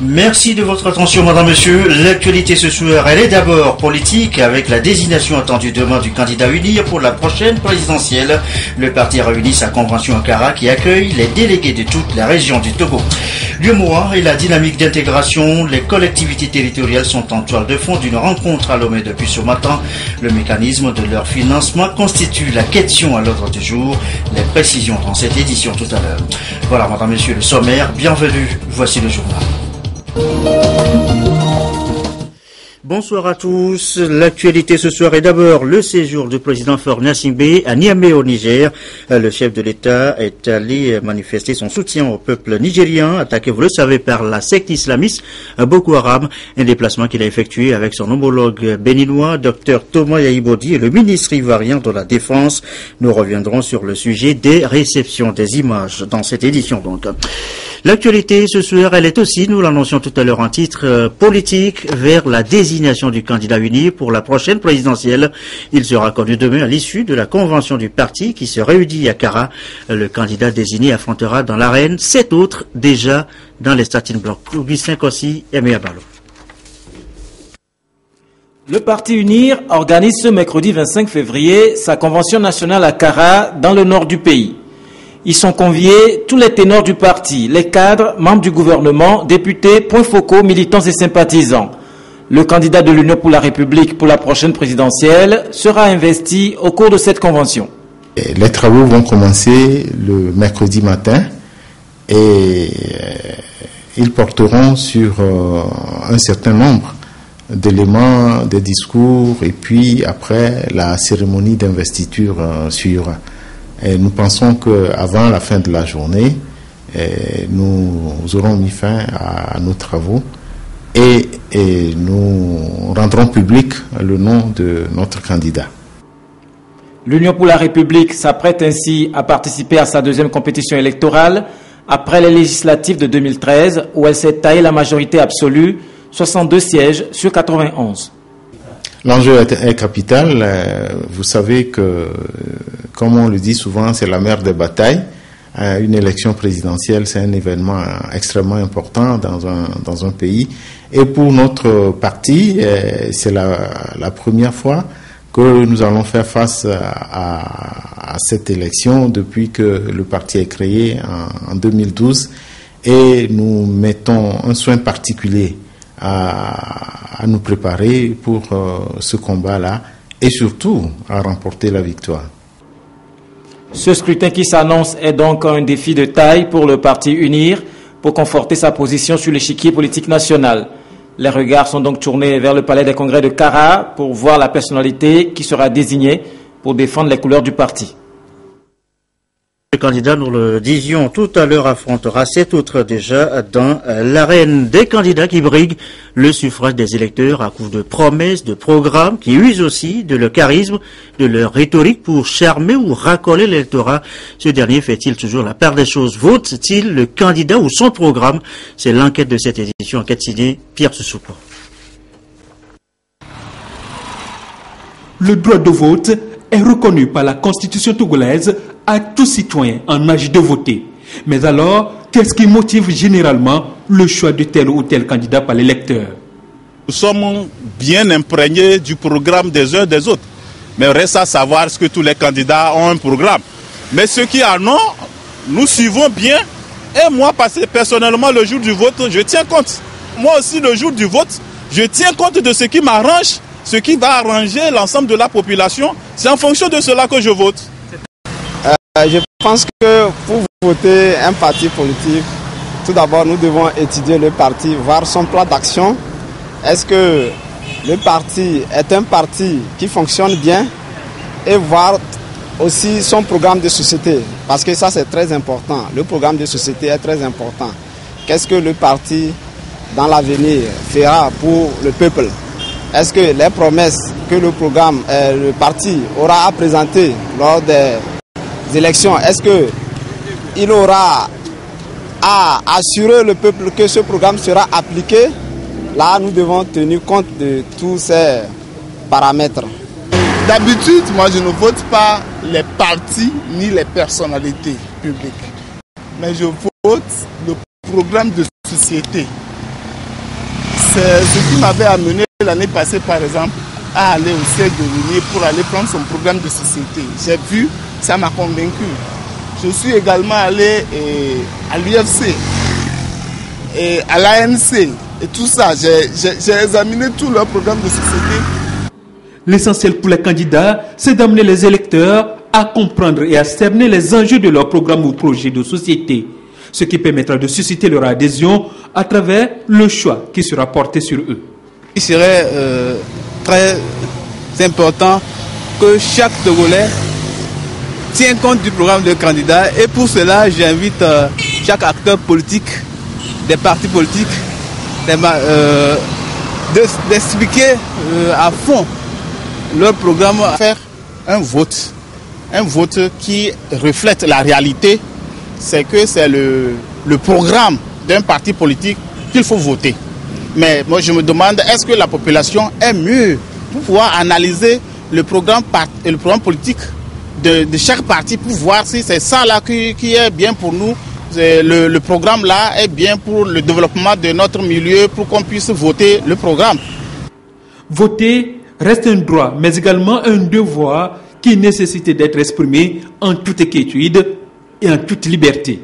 Merci de votre attention, madame, monsieur. L'actualité ce soir, elle est d'abord politique avec la désignation attendue demain du candidat UNIR pour la prochaine présidentielle. Le parti a réuni sa convention à Kara qui accueille les délégués de toute la région du Togo. L'UEMOA et la dynamique d'intégration, les collectivités territoriales sont en toile de fond d'une rencontre à Lomé depuis ce matin. Le mécanisme de leur financement constitue la question à l'ordre du jour. Les précisions dans cette édition tout à l'heure. Voilà, madame, monsieur, le sommaire. Bienvenue. Voici le journal. Bonsoir à tous. L'actualité ce soir est d'abord le séjour du président Faure Gnassingbé à Niamey au Niger. Le chef de l'État est allé manifester son soutien au peuple nigérien, attaqué, vous le savez, par la secte islamiste Boko Haram. Un déplacement qu'il a effectué avec son homologue béninois, Dr Thomas Yaïbodi, et le ministre ivoirien de la Défense. Nous reviendrons sur le sujet des réceptions des images dans cette édition donc. L'actualité ce soir, elle est aussi, nous l'annoncions tout à l'heure en titre, politique vers la désignation du candidat uni pour la prochaine présidentielle. Il sera connu demain à l'issue de la convention du parti qui se réunit à Kara. Le candidat désigné affrontera dans l'arène 7 autres déjà dans les starting blocks. Augustin Kossi et Méabalo. Le parti UNIR organise ce mercredi 25 février sa convention nationale à Kara dans le nord du pays. Ils sont conviés tous les ténors du parti, les cadres, membres du gouvernement, députés, points focaux, militants et sympathisants. Le candidat de l'Union pour la République pour la prochaine présidentielle sera investi au cours de cette convention. Les travaux vont commencer le mercredi matin et ils porteront sur un certain nombre d'éléments, des discours et puis après la cérémonie d'investiture suivra. Et nous pensons qu'avant la fin de la journée, nous aurons mis fin à nos travaux et nous rendrons public le nom de notre candidat. L'Union pour la République s'apprête ainsi à participer à sa deuxième compétition électorale après les législatives de 2013 où elle s'est taillée la majorité absolue, 62 sièges sur 91. L'enjeu est capital. Vous savez que, comme on le dit souvent, c'est la mère des batailles. Une élection présidentielle, c'est un événement extrêmement important dans un pays. Et pour notre parti, c'est la première fois que nous allons faire face à cette élection depuis que le parti est créé en 2012. Et nous mettons un soin particulier à nous préparer pour ce combat-là et surtout à remporter la victoire. Ce scrutin qui s'annonce est donc un défi de taille pour le parti UNIR pour conforter sa position sur l'échiquier politique national. Les regards sont donc tournés vers le palais des congrès de Kara pour voir la personnalité qui sera désignée pour défendre les couleurs du parti. Le candidat, nous le disions tout à l'heure, affrontera 7 autres déjà dans l'arène. Des candidats qui briguent le suffrage des électeurs à coup de promesses, de programmes, qui usent aussi de leur charisme, de leur rhétorique pour charmer ou racoler l'électorat. Ce dernier fait-il toujours la part des choses? Vote-t-il le candidat ou son programme? C'est l'enquête de cette édition, enquête signée Pierre Soussoupo. Le droit de vote est reconnu par la Constitution togolaise à tout citoyen en âge de voter. Mais alors, qu'est-ce qui motive généralement le choix de tel ou tel candidat par l'électeur? Nous sommes bien imprégnés du programme des uns des autres. Mais reste à savoir ce que tous les candidats ont un programme. Mais ceux qui en ont, nous suivons bien. Et moi, personnellement, le jour du vote, je tiens compte. Moi aussi, le jour du vote, je tiens compte de ce qui m'arrange, ce qui va arranger l'ensemble de la population. C'est en fonction de cela que je vote. Je pense que pour voter un parti politique, tout d'abord nous devons étudier le parti, voir son plan d'action. Est-ce que le parti est un parti qui fonctionne bien et voir aussi son programme de société. Parce que ça c'est très important, le programme de société est très important. Qu'est-ce que le parti dans l'avenir fera pour le peuple? Est-ce que les promesses que le parti aura à présenter lors des élections, est-ce qu'il aura à assurer le peuple que ce programme sera appliqué? Là, nous devons tenir compte de tous ces paramètres. D'habitude, moi je ne vote pas les partis ni les personnalités publiques. Mais je vote le programme de société. C'est ce qui m'avait amené l'année passée, par exemple, à aller au siège de l'UNI pour aller prendre son programme de société. J'ai vu, ça m'a convaincu. Je suis également allé à l'UFC et à l'ANC et tout ça. J'ai examiné tout leur programme de société. L'essentiel pour les candidats, c'est d'amener les électeurs à comprendre et à cerner les enjeux de leur programme ou projet de société, ce qui permettra de susciter leur adhésion à travers le choix qui sera porté sur eux. Il serait très important que chaque Togolais tienne compte du programme de candidat, et pour cela j'invite chaque acteur politique, des partis politiques, d'expliquer à fond leur programme. Faire un vote qui reflète la réalité, c'est que c'est le programme d'un parti politique qu'il faut voter. Mais moi je me demande, est-ce que la population est mieux pour pouvoir analyser le programme politique de chaque parti pour voir si c'est ça là qui est bien pour nous, le programme là est bien pour le développement de notre milieu, pour qu'on puisse voter le programme. Voter reste un droit, mais également un devoir qui nécessite d'être exprimé en toute quiétude et en toute liberté.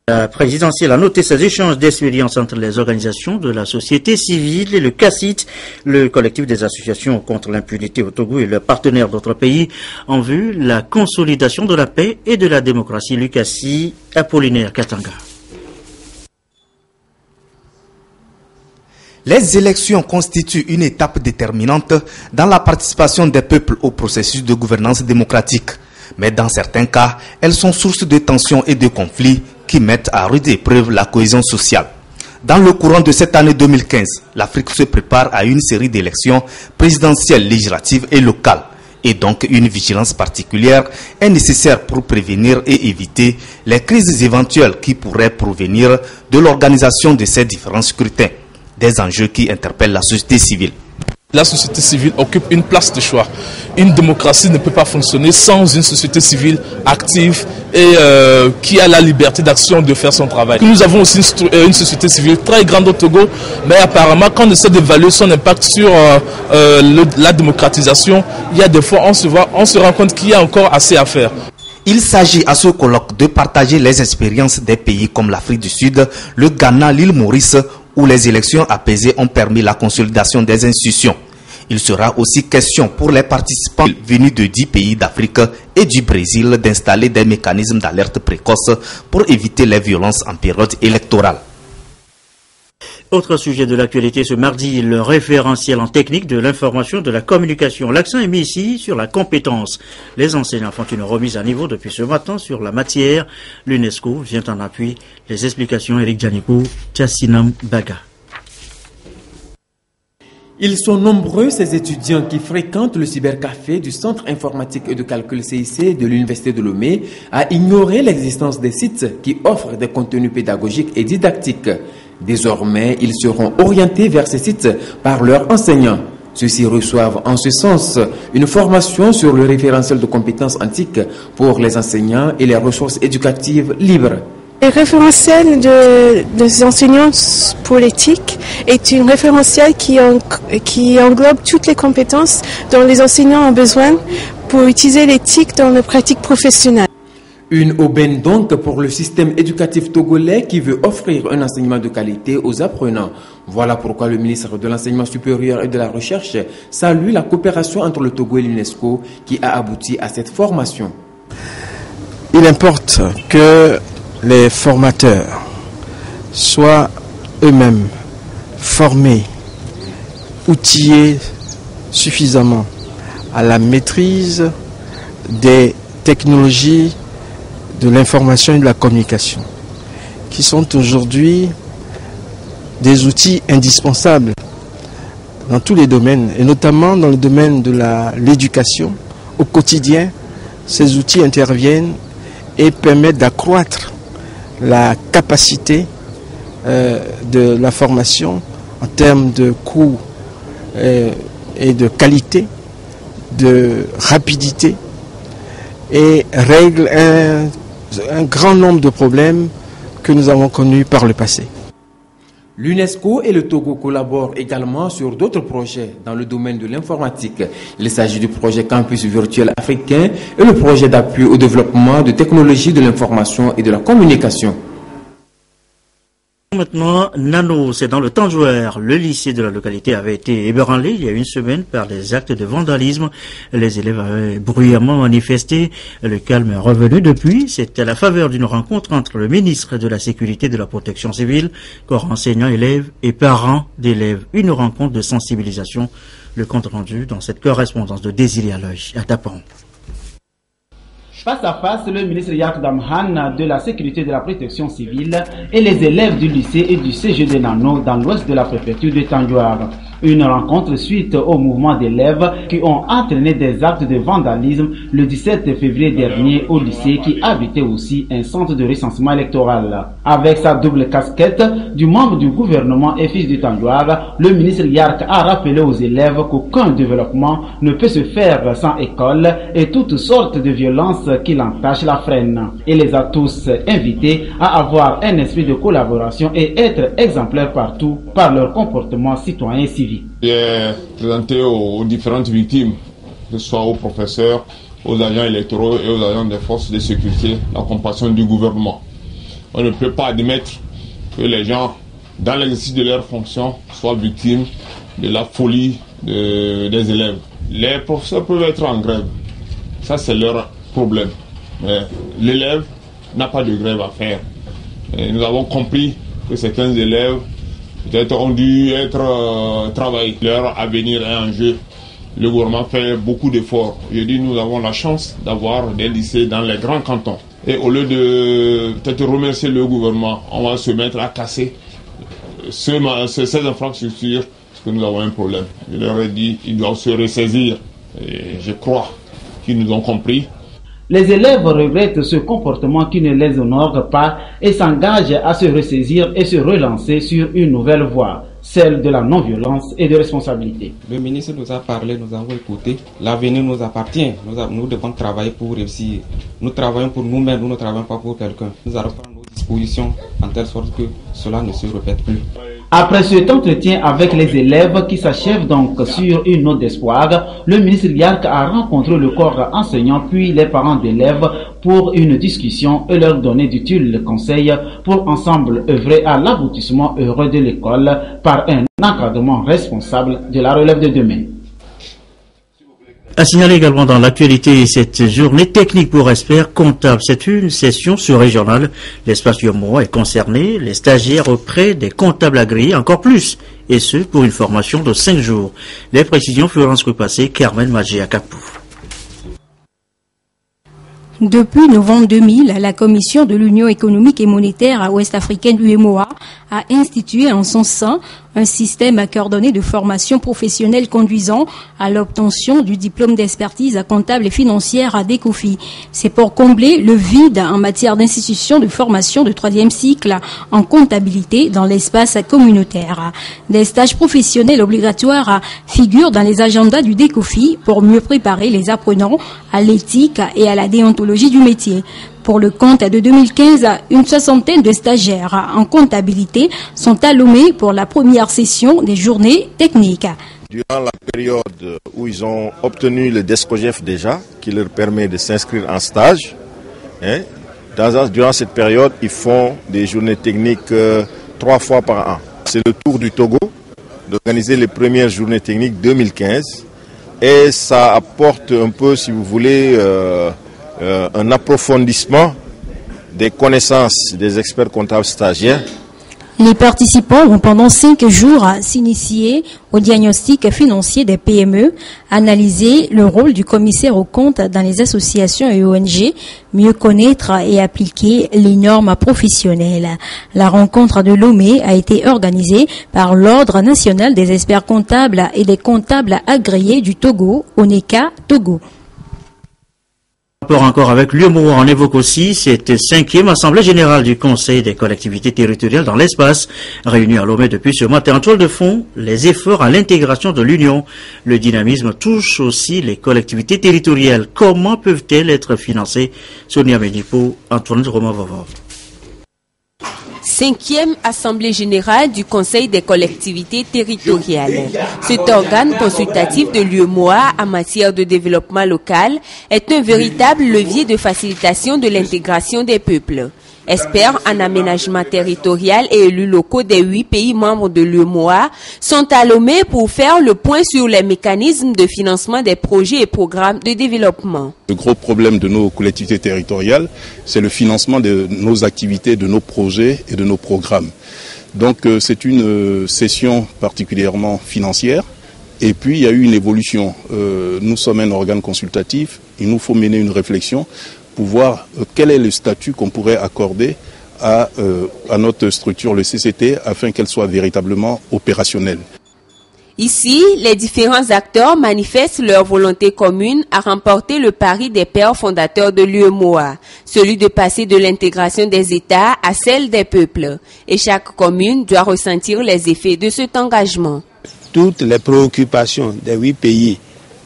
La présidentielle a noté ces échanges d'expériences entre les organisations de la société civile et le CACIT, le collectif des associations contre l'impunité au Togo et leurs partenaires d'autres pays, en vue de la consolidation de la paix et de la démocratie. Lucassi, Apollinaire Katanga. Les élections constituent une étape déterminante dans la participation des peuples au processus de gouvernance démocratique. Mais dans certains cas, elles sont source de tensions et de conflits qui mettent à rude épreuve la cohésion sociale. Dans le courant de cette année 2015, l'Afrique se prépare à une série d'élections présidentielles, législatives et locales. Et donc une vigilance particulière est nécessaire pour prévenir et éviter les crises éventuelles qui pourraient provenir de l'organisation de ces différents scrutins. Des enjeux qui interpellent la société civile. La société civile occupe une place de choix. Une démocratie ne peut pas fonctionner sans une société civile active et qui a la liberté d'action de faire son travail. Nous avons aussi une société civile très grande au Togo, mais apparemment quand on essaie d'évaluer son impact sur la démocratisation, il y a des fois on se rend compte qu'il y a encore assez à faire. Il s'agit à ce colloque de partager les expériences des pays comme l'Afrique du Sud, le Ghana, l'île Maurice, où les élections apaisées ont permis la consolidation des institutions. Il sera aussi question pour les participants venus de 10 pays d'Afrique et du Brésil d'installer des mécanismes d'alerte précoce pour éviter les violences en période électorale. Autre sujet de l'actualité ce mardi, le référentiel en technique de l'information de la communication. L'accent est mis ici sur la compétence. Les enseignants font une remise à niveau depuis ce matin sur la matière. L'UNESCO vient en appui. Les explications, Eric Djanikou, Tchassinam Baga. Ils sont nombreux, ces étudiants qui fréquentent le cybercafé du Centre informatique et de calcul CIC de l'Université de Lomé à ignorer l'existence des sites qui offrent des contenus pédagogiques et didactiques. Désormais, ils seront orientés vers ces sites par leurs enseignants. Ceux-ci reçoivent en ce sens une formation sur le référentiel de compétences antiques pour les enseignants et les ressources éducatives libres. Le référentiel des enseignants pour l'éthique est un référentiel qui englobe toutes les compétences dont les enseignants ont besoin pour utiliser l'éthique dans les pratiques professionnelles. Une aubaine donc pour le système éducatif togolais qui veut offrir un enseignement de qualité aux apprenants. Voilà pourquoi le ministre de l'Enseignement supérieur et de la Recherche salue la coopération entre le Togo et l'UNESCO qui a abouti à cette formation. Il importe que les formateurs soient eux-mêmes formés, outillés suffisamment à la maîtrise des technologies de l'information et de la communication, qui sont aujourd'hui des outils indispensables dans tous les domaines, et notamment dans le domaine de l'éducation. Au quotidien, ces outils interviennent et permettent d'accroître la capacité de la formation en termes de coût et de qualité, de rapidité, et règle un grand nombre de problèmes que nous avons connus par le passé. L'UNESCO et le Togo collaborent également sur d'autres projets dans le domaine de l'informatique. Il s'agit du projet Campus virtuel africain et le projet d'appui au développement de technologies de l'information et de la communication. Maintenant, Nano, c'est dans le Tandjouer. Le lycée de la localité avait été ébranlé il y a une semaine par des actes de vandalisme. Les élèves avaient bruyamment manifesté. Le calme est revenu depuis. C'était à la faveur d'une rencontre entre le ministre de la Sécurité et de la Protection civile, corps enseignants, élèves et parents d'élèves. Une rencontre de sensibilisation. Le compte rendu dans cette correspondance de Désiré Aloy à Tapan. Face à face, le ministre Yak Damhan de la Sécurité et de la Protection civile et les élèves du lycée et du CG de Nano dans l'ouest de la préfecture de Tandjouar. Une rencontre suite au mouvement d'élèves qui ont entraîné des actes de vandalisme le 17 février dernier au lycée qui abritait aussi un centre de recensement électoral. Avec sa double casquette du membre du gouvernement et fils du Tandjouar, le ministre Yak a rappelé aux élèves qu'aucun développement ne peut se faire sans école et toutes sortes de violences qui l'entachent la freinent. Et les a tous invités à avoir un esprit de collaboration et être exemplaires partout par leur comportement citoyen et civique. J'ai présenté aux différentes victimes, que ce soit aux professeurs, aux agents électoraux et aux agents des forces de sécurité, la compassion du gouvernement. On ne peut pas admettre que les gens, dans l'exercice de leurs fonctions, soient victimes de la folie des élèves. Les professeurs peuvent être en grève, ça c'est leur problème. Mais l'élève n'a pas de grève à faire. Et nous avons compris que certains élèves peut-être ont dû être travaillés. Leur avenir est en jeu. Le gouvernement fait beaucoup d'efforts. Je dis nous avons la chance d'avoir des lycées dans les grands cantons. Et au lieu de peut-être remercier le gouvernement, on va se mettre à casser ces infrastructures parce que nous avons un problème. Je leur ai dit ils doivent se ressaisir. Et je crois qu'ils nous ont compris. Les élèves regrettent ce comportement qui ne les honore pas et s'engagent à se ressaisir et se relancer sur une nouvelle voie, celle de la non-violence et de responsabilité. Le ministre nous a parlé, nous avons écouté. L'avenir nous appartient. Nous devons travailler pour réussir. Nous travaillons pour nous-mêmes, nous ne travaillons pas pour quelqu'un. Nous allons prendre nos dispositions en telle sorte que cela ne se répète plus. Après cet entretien avec les élèves qui s'achève donc sur une note d'espoir, le ministre Yark a rencontré le corps enseignant puis les parents d'élèves pour une discussion et leur donner d'utiles conseils pour ensemble œuvrer à l'aboutissement heureux de l'école par un encadrement responsable de la relève de demain. À signaler également dans l'actualité cette journée technique pour experts comptables. C'est une session sous-régionale. L'espace Yomoa est concerné, les stagiaires auprès des comptables agréés encore plus, et ce pour une formation de 5 jours. Les précisions Florence Repassé, Carmen Magé à Capou. Depuis novembre 2000, la Commission de l'Union économique et monétaire ouest-africaine UEMOA a institué en son sein un système coordonné de formation professionnelle conduisant à l'obtention du diplôme d'expertise comptable et financière à DECOFI. C'est pour combler le vide en matière d'institutions de formation de 3e cycle en comptabilité dans l'espace communautaire. Des stages professionnels obligatoires figurent dans les agendas du DECOFI pour mieux préparer les apprenants à l'éthique et à la déontologie du métier. Pour le compte de 2015, une soixantaine de stagiaires en comptabilité sont allumés pour la première session des journées techniques. Durant la période où ils ont obtenu le DESCOGEF déjà, qui leur permet de s'inscrire en stage, durant cette période, ils font des journées techniques 3 fois par an. C'est le tour du Togo d'organiser les premières journées techniques 2015 et ça apporte un peu, si vous voulez, un approfondissement des connaissances des experts comptables stagiaires. Les participants vont pendant 5 jours s'initier au diagnostic financier des PME, analyser le rôle du commissaire aux comptes dans les associations et ONG, mieux connaître et appliquer les normes professionnelles. La rencontre de Lomé a été organisée par l'Ordre national des experts comptables et des comptables agréés du Togo, ONECA Togo. Rapport encore avec l'UEMOA, on évoque aussi cette 5e Assemblée Générale du Conseil des collectivités territoriales dans l'espace, réunie à Lomé depuis ce matin. En toile de fond, les efforts à l'intégration de l'Union. Le dynamisme touche aussi les collectivités territoriales. Comment peuvent-elles être financées? Sonia Ménipo, Antoine Romain-Vavor. 5e Assemblée générale du Conseil des collectivités territoriales. Cet organe consultatif de l'UEMOA en matière de développement local est un véritable levier de facilitation de l'intégration des peuples. Experts en aménagement territorial et élus locaux des 8 pays membres de l'UEMOA sont à Lomé pour faire le point sur les mécanismes de financement des projets et programmes de développement. Le gros problème de nos collectivités territoriales, c'est le financement de nos activités, de nos projets et de nos programmes. Donc c'est une session particulièrement financière. Et puis il y a eu une évolution. Nous sommes un organe consultatif, il nous faut mener une réflexion pour voir quel est le statut qu'on pourrait accorder à notre structure, le CCT, afin qu'elle soit véritablement opérationnelle. Ici, les différents acteurs manifestent leur volonté commune à remporter le pari des pères fondateurs de l'UEMOA, celui de passer de l'intégration des États à celle des peuples. Et chaque commune doit ressentir les effets de cet engagement. Toutes les préoccupations des 8 pays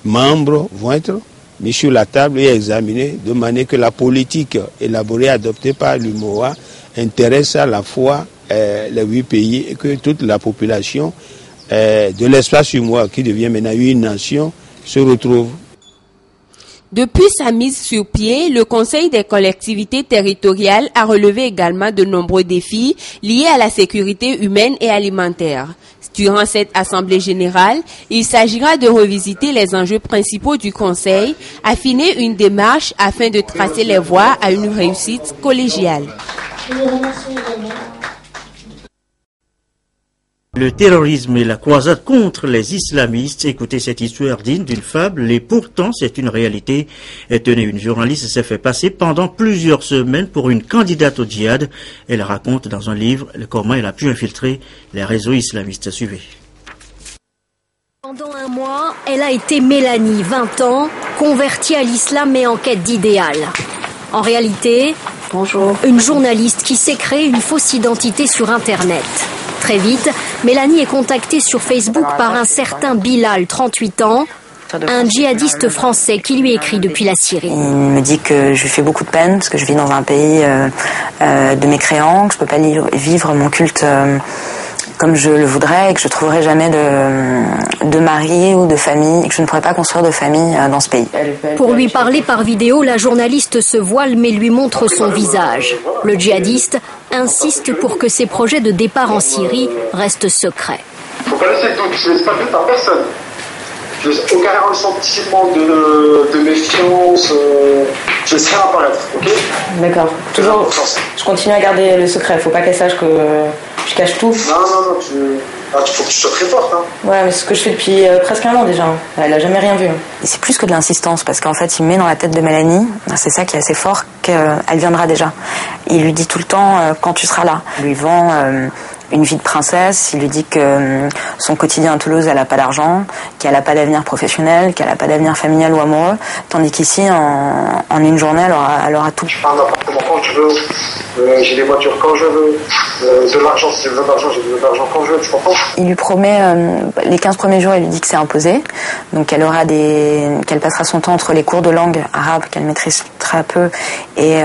membres vont être mis sur la table et examinées de manière que la politique élaborée, adoptée par l'UEMOA intéresse à la fois les 8 pays et que toute la population de l'espace UEMOA, qui devient maintenant une nation, se retrouve. Depuis sa mise sur pied, le Conseil des collectivités territoriales a relevé également de nombreux défis liés à la sécurité humaine et alimentaire. Durant cette Assemblée générale, il s'agira de revisiter les enjeux principaux du Conseil, affiner une démarche afin de tracer les voies à une réussite collégiale. Le terrorisme et la croisade contre les islamistes. Écoutez cette histoire digne d'une fable et pourtant c'est une réalité. Tenez, une journaliste s'est fait passer pendant plusieurs semaines pour une candidate au djihad. Elle raconte dans un livre comment elle a pu infiltrer les réseaux islamistes. Suivez. Pendant un mois, elle a été Mélanie, 20 ans, convertie à l'islam et en quête d'idéal. En réalité, une journaliste qui s'est créée une fausse identité sur Internet. Très vite, Mélanie est contactée sur Facebook par un certain Bilal, 38 ans, un djihadiste français qui lui écrit depuis la Syrie. Il me dit que je lui fais beaucoup de peine parce que je vis dans un pays de mécréants, que je ne peux pas vivre mon culte comme je le voudrais et que je ne trouverai jamais de mari ou de famille et que je ne pourrai pas construire de famille dans ce pays. Pour lui parler par vidéo, la journaliste se voile mais lui montre son visage. Le djihadiste insiste pour que ses projets de départ en Syrie restent secrets. Il ne faut pas laisser le doute, je ne laisse pas le doute par personne. Je n'ai aucun ressentiment de méfiance, je laisse rien apparaître, ok? D'accord. Toujours, je continue à garder le secret, il ne faut pas qu'elle sache que je cache tout. Non, il faut que tu sois très forte. Hein. Ouais, mais c'est ce que je fais depuis presque un an déjà. Elle n'a jamais rien vu. Et c'est plus que de l'insistance, parce qu'en fait, il met dans la tête de Mélanie, c'est ça qui est assez fort, qu'elle viendra déjà. Il lui dit tout le temps, quand tu seras là. Il lui vend une vie de princesse, il lui dit que son quotidien à Toulouse, elle n'a pas d'argent, qu'elle n'a pas d'avenir professionnel, qu'elle n'a pas d'avenir familial ou amoureux, tandis qu'ici, en une journée, elle aura tout. Un appartement quand je veux, j'ai des voitures quand je veux, de l'argent, si j'ai besoin d'argent, j'ai besoin d'argent quand je veux, tu comprends? Il lui promet, les 15 premiers jours, il lui dit que c'est imposé, donc qu'elle passera son temps entre les cours de langue arabe, qu'elle maîtrise très peu, et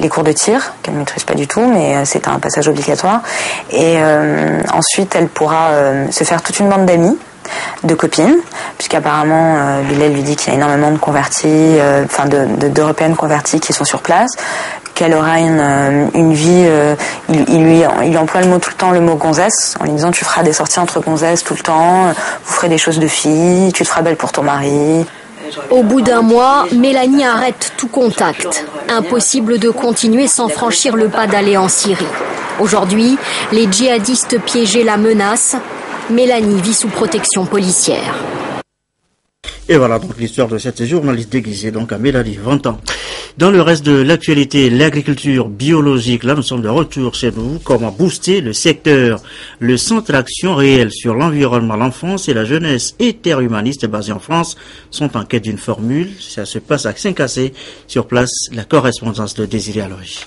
les cours de tir, qu'elle ne maîtrise pas du tout, mais c'est un passage obligatoire. Et ensuite, elle pourra se faire toute une bande d'amis, de copines, puisqu'apparemment Bilal lui dit qu'il y a énormément de convertis, d'Européennes converties qui sont sur place, qu'elle aura une vie, il emploie tout le temps le mot gonzesse, en lui disant tu feras des sorties entre gonzesses tout le temps, vous ferez des choses de filles, tu te feras belle pour ton mari. Au bout d'un mois, Mélanie arrête tout contact. Impossible de continuer sans franchir le pas d'aller en Syrie. Aujourd'hui, les djihadistes piégés la menacent. Mélanie vit sous protection policière. Et voilà donc l'histoire de cette journaliste déguisée, donc à Mélanie, 20 ans. Dans le reste de l'actualité, l'agriculture biologique, là nous sommes de retour chez nous. Comment booster le secteur? Le centre d'action réel sur l'environnement, l'enfance et la jeunesse et terre humaniste basé en France sont en quête d'une formule. Ça se passe à Saint-Cassé. Sur place, la correspondance de Désiré Aloy.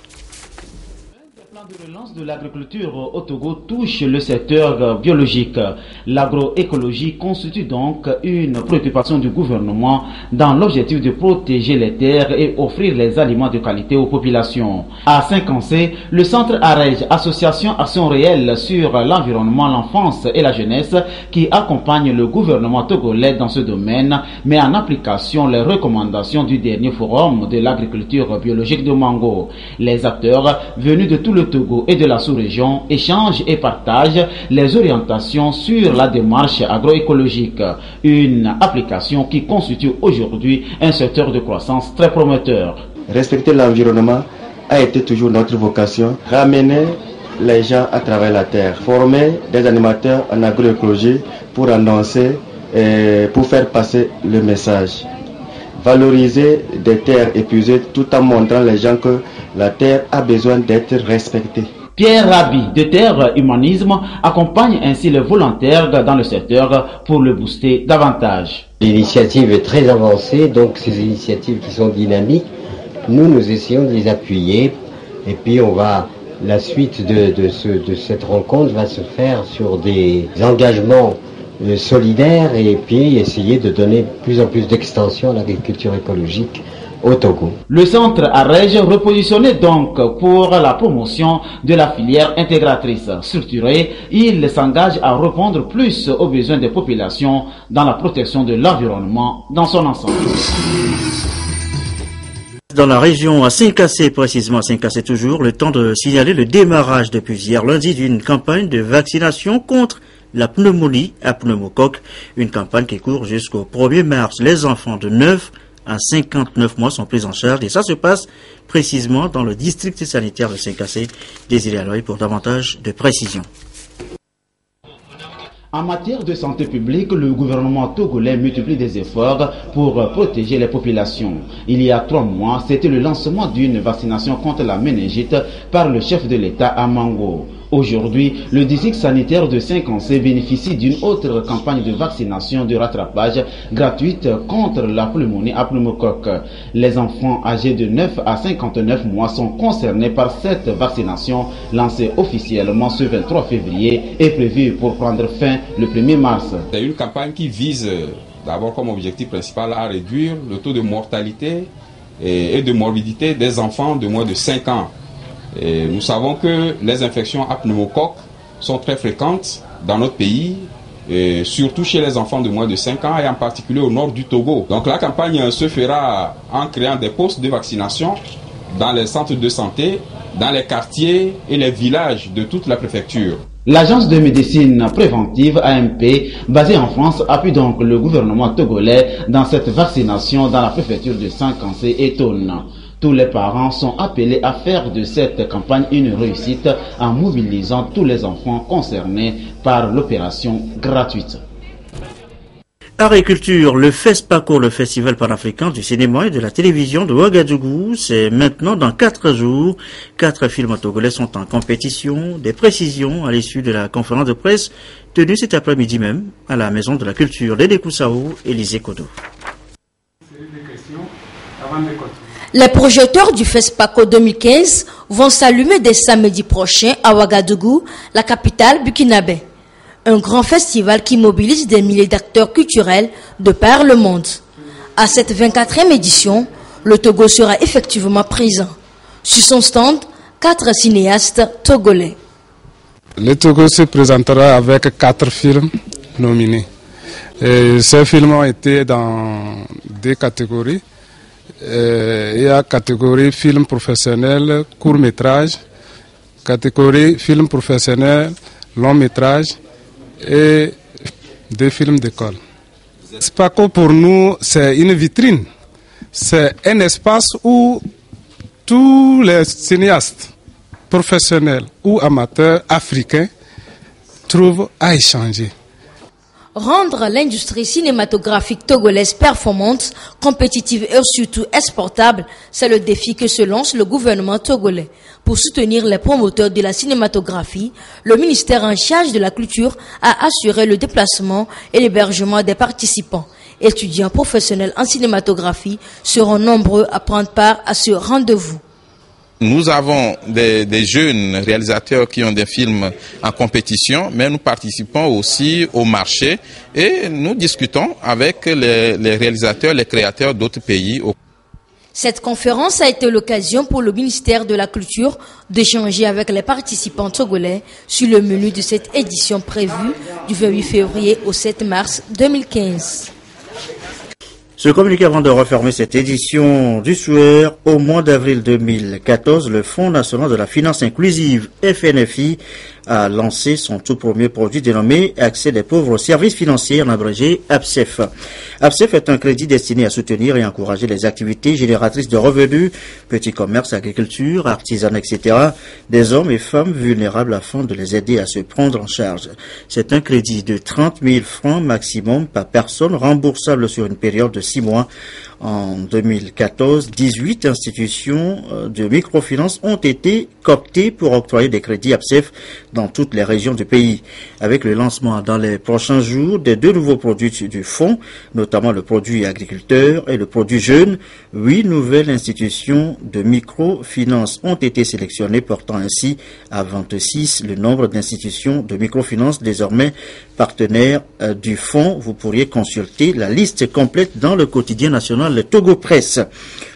plan de relance de l'agriculture au Togo touche le secteur biologique. L'agroécologie constitue donc une préoccupation du gouvernement dans l'objectif de protéger les terres et offrir les aliments de qualité aux populations. À Saint-Cancé, le centre AREJ, Association Action Réelle sur l'environnement, l'enfance et la jeunesse, qui accompagne le gouvernement togolais dans ce domaine, met en application les recommandations du dernier forum de l'agriculture biologique de Mango. Les acteurs venus de tout le Togo et de la sous-région échangent et partagent les orientations sur la démarche agroécologique, une application qui constitue aujourd'hui un secteur de croissance très prometteur. Respecter l'environnement a été toujours notre vocation. Ramener les gens à travers la terre, former des animateurs en agroécologie pour annoncer et pour faire passer le message. Valoriser des terres épuisées tout en montrant les gens que la terre a besoin d'être respectée. Pierre Rabi de Terre Humanisme accompagne ainsi les volontaires dans le secteur pour le booster davantage. L'initiative est très avancée, donc ces initiatives qui sont dynamiques, nous essayons de les appuyer et puis la suite de cette rencontre va se faire sur des engagements solidaire et puis essayer de donner plus en plus d'extension à l'agriculture écologique au Togo. Le centre AREJ repositionné donc pour la promotion de la filière intégratrice. Structuré, il s'engage à répondre plus aux besoins des populations dans la protection de l'environnement dans son ensemble. Dans la région à Saint-Cassé, précisément à Saint-Cassé toujours, le temps de signaler le démarrage depuis hier lundi d'une campagne de vaccination contre la pneumonie à pneumocoque, une campagne qui court jusqu'au 1er mars. Les enfants de 9 à 59 mois sont pris en charge et ça se passe précisément dans le district sanitaire de Saint-Cassé. Désiré Aloy pour davantage de précision. En matière de santé publique, le gouvernement togolais multiplie des efforts pour protéger les populations. Il y a 3 mois, c'était le lancement d'une vaccination contre la méningite par le chef de l'État à Mango. Aujourd'hui, le district sanitaire de Saint-Cancé bénéficie d'une autre campagne de vaccination de rattrapage gratuite contre la pneumonie à pneumocoque. Les enfants âgés de 9 à 59 mois sont concernés par cette vaccination lancée officiellement ce 23 février et prévue pour prendre fin le 1er mars. C'est une campagne qui vise d'abord comme objectif principal à réduire le taux de mortalité et de morbidité des enfants de moins de 5 ans. Et nous savons que les infections à pneumocoque sont très fréquentes dans notre pays, et surtout chez les enfants de moins de 5 ans et en particulier au nord du Togo. Donc la campagne se fera en créant des postes de vaccination dans les centres de santé, dans les quartiers et les villages de toute la préfecture. L'agence de médecine préventive AMP, basée en France, appuie donc le gouvernement togolais dans cette vaccination dans la préfecture de Saint-Cancé et Tone. Tous les parents sont appelés à faire de cette campagne une réussite en mobilisant tous les enfants concernés par l'opération gratuite. Agriculture, le FESPACO, le Festival panafricain du cinéma et de la télévision de Ouagadougou, c'est maintenant dans 4 jours. 4 films togolais sont en compétition. Des précisions à l'issue de la conférence de presse tenue cet après-midi même à la Maison de la Culture d'Ede Koussao et Lisée Kodo. Les projecteurs du FESPACO 2015 vont s'allumer dès samedi prochain à Ouagadougou, la capitale burkinabé. Un grand festival qui mobilise des milliers d'acteurs culturels de par le monde. À cette 24e édition, le Togo sera effectivement présent. Sur son stand, 4 cinéastes togolais. Le Togo se présentera avec 4 films nominés. Et ces films ont été dans 2 catégories. Il y a catégorie film professionnel, court-métrage, catégorie film professionnel, long-métrage et 2 films d'école. FESPACO pour nous, c'est une vitrine. C'est un espace où tous les cinéastes professionnels ou amateurs africains trouvent à échanger. Rendre l'industrie cinématographique togolaise performante, compétitive et surtout exportable, c'est le défi que se lance le gouvernement togolais. Pour soutenir les promoteurs de la cinématographie, le ministère en charge de la culture a assuré le déplacement et l'hébergement des participants. Étudiants professionnels en cinématographie seront nombreux à prendre part à ce rendez-vous. Nous avons des jeunes réalisateurs qui ont des films en compétition, mais nous participons aussi au marché et nous discutons avec les réalisateurs, les créateurs d'autres pays. Cette conférence a été l'occasion pour le ministère de la Culture d'échanger avec les participants togolais sur le menu de cette édition prévue du 28 février au 7 mars 2015. Ce communiqué avant de refermer cette édition du soir, au mois d'avril 2014, le Fonds national de la finance inclusive, FNFI, a lancé son tout premier produit dénommé Accès des pauvres aux services financiers, en abrégé APSEF. APSEF est un crédit destiné à soutenir et encourager les activités génératrices de revenus, petits commerces, agriculture, artisanat, etc., des hommes et femmes vulnérables afin de les aider à se prendre en charge. C'est un crédit de 30 000 francs maximum par personne, remboursable sur une période de 6 mois. En 2014, 18 institutions de microfinance ont été cooptées pour octroyer des crédits APSEF dans toutes les régions du pays. Avec le lancement dans les prochains jours des 2 nouveaux produits du fonds, notamment le produit agriculteur et le produit jeune, 8 nouvelles institutions de microfinance ont été sélectionnées, portant ainsi à 26 le nombre d'institutions de microfinance désormais partenaires du fonds. Vous pourriez consulter la liste complète dans le quotidien national le Togo Presse.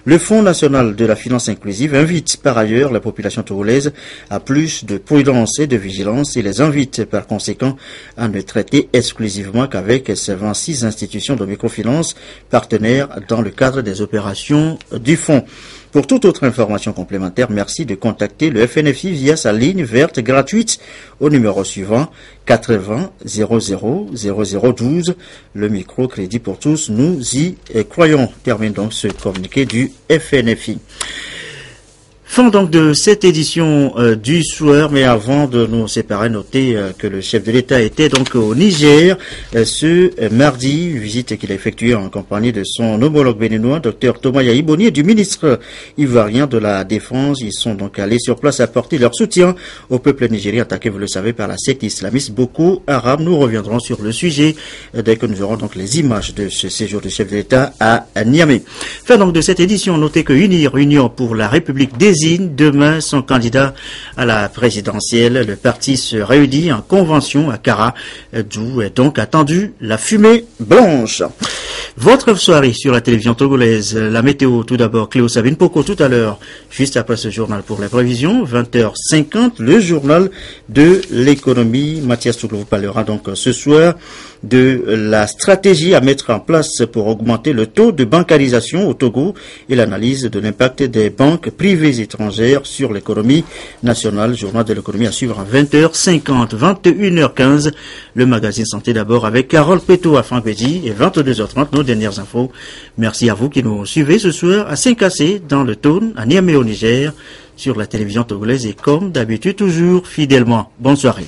Le Fonds national de la finance inclusive invite par ailleurs la population togolaise à plus de prudence et de vigilance et les invite par conséquent à ne traiter exclusivement qu'avec ces 26 institutions de microfinance partenaires dans le cadre des opérations du fonds. Pour toute autre information complémentaire, merci de contacter le FNFI via sa ligne verte gratuite au numéro suivant 80 00 0012. Le microcrédit pour tous, nous y croyons. Termine donc ce communiqué du FNFI. Fin donc de cette édition du soir, mais avant de nous séparer, notez que le chef de l'État était donc au Niger ce mardi, visite qu'il a effectuée en compagnie de son homologue béninois, Dr Thomas Yaïboni, et du ministre ivoirien de la Défense. Ils sont donc allés sur place apporter leur soutien au peuple nigérien attaqué, vous le savez, par la secte islamiste Boko Haram. Nous reviendrons sur le sujet dès que nous aurons donc les images de ce séjour du chef de l'État à Niamey. Fin donc de cette édition, notez que UNIR, Union pour la République, désigne demain son candidat à la présidentielle. Le parti se réunit en convention à Kara, d'où est donc attendue la fumée blanche. Votre soirée sur la télévision togolaise, la météo tout d'abord, Cléo Sabine Poko tout à l'heure, juste après ce journal pour les prévisions, 20h50, le journal de l'économie. Mathias Touglou vous parlera donc ce soir de la stratégie à mettre en place pour augmenter le taux de bancarisation au Togo et l'analyse de l'impact des banques privées étrangères sur l'économie nationale. Journal de l'économie à suivre à 20h50, 21h15, le magazine Santé d'abord avec Carole Peto à Franck-Bédi et 22h30, nos dernières infos. Merci à vous qui nous suivez ce soir à Saint-Cassé dans le Tone, à Niamey au Niger, sur la télévision togolaise et comme d'habitude toujours fidèlement. Bonne soirée.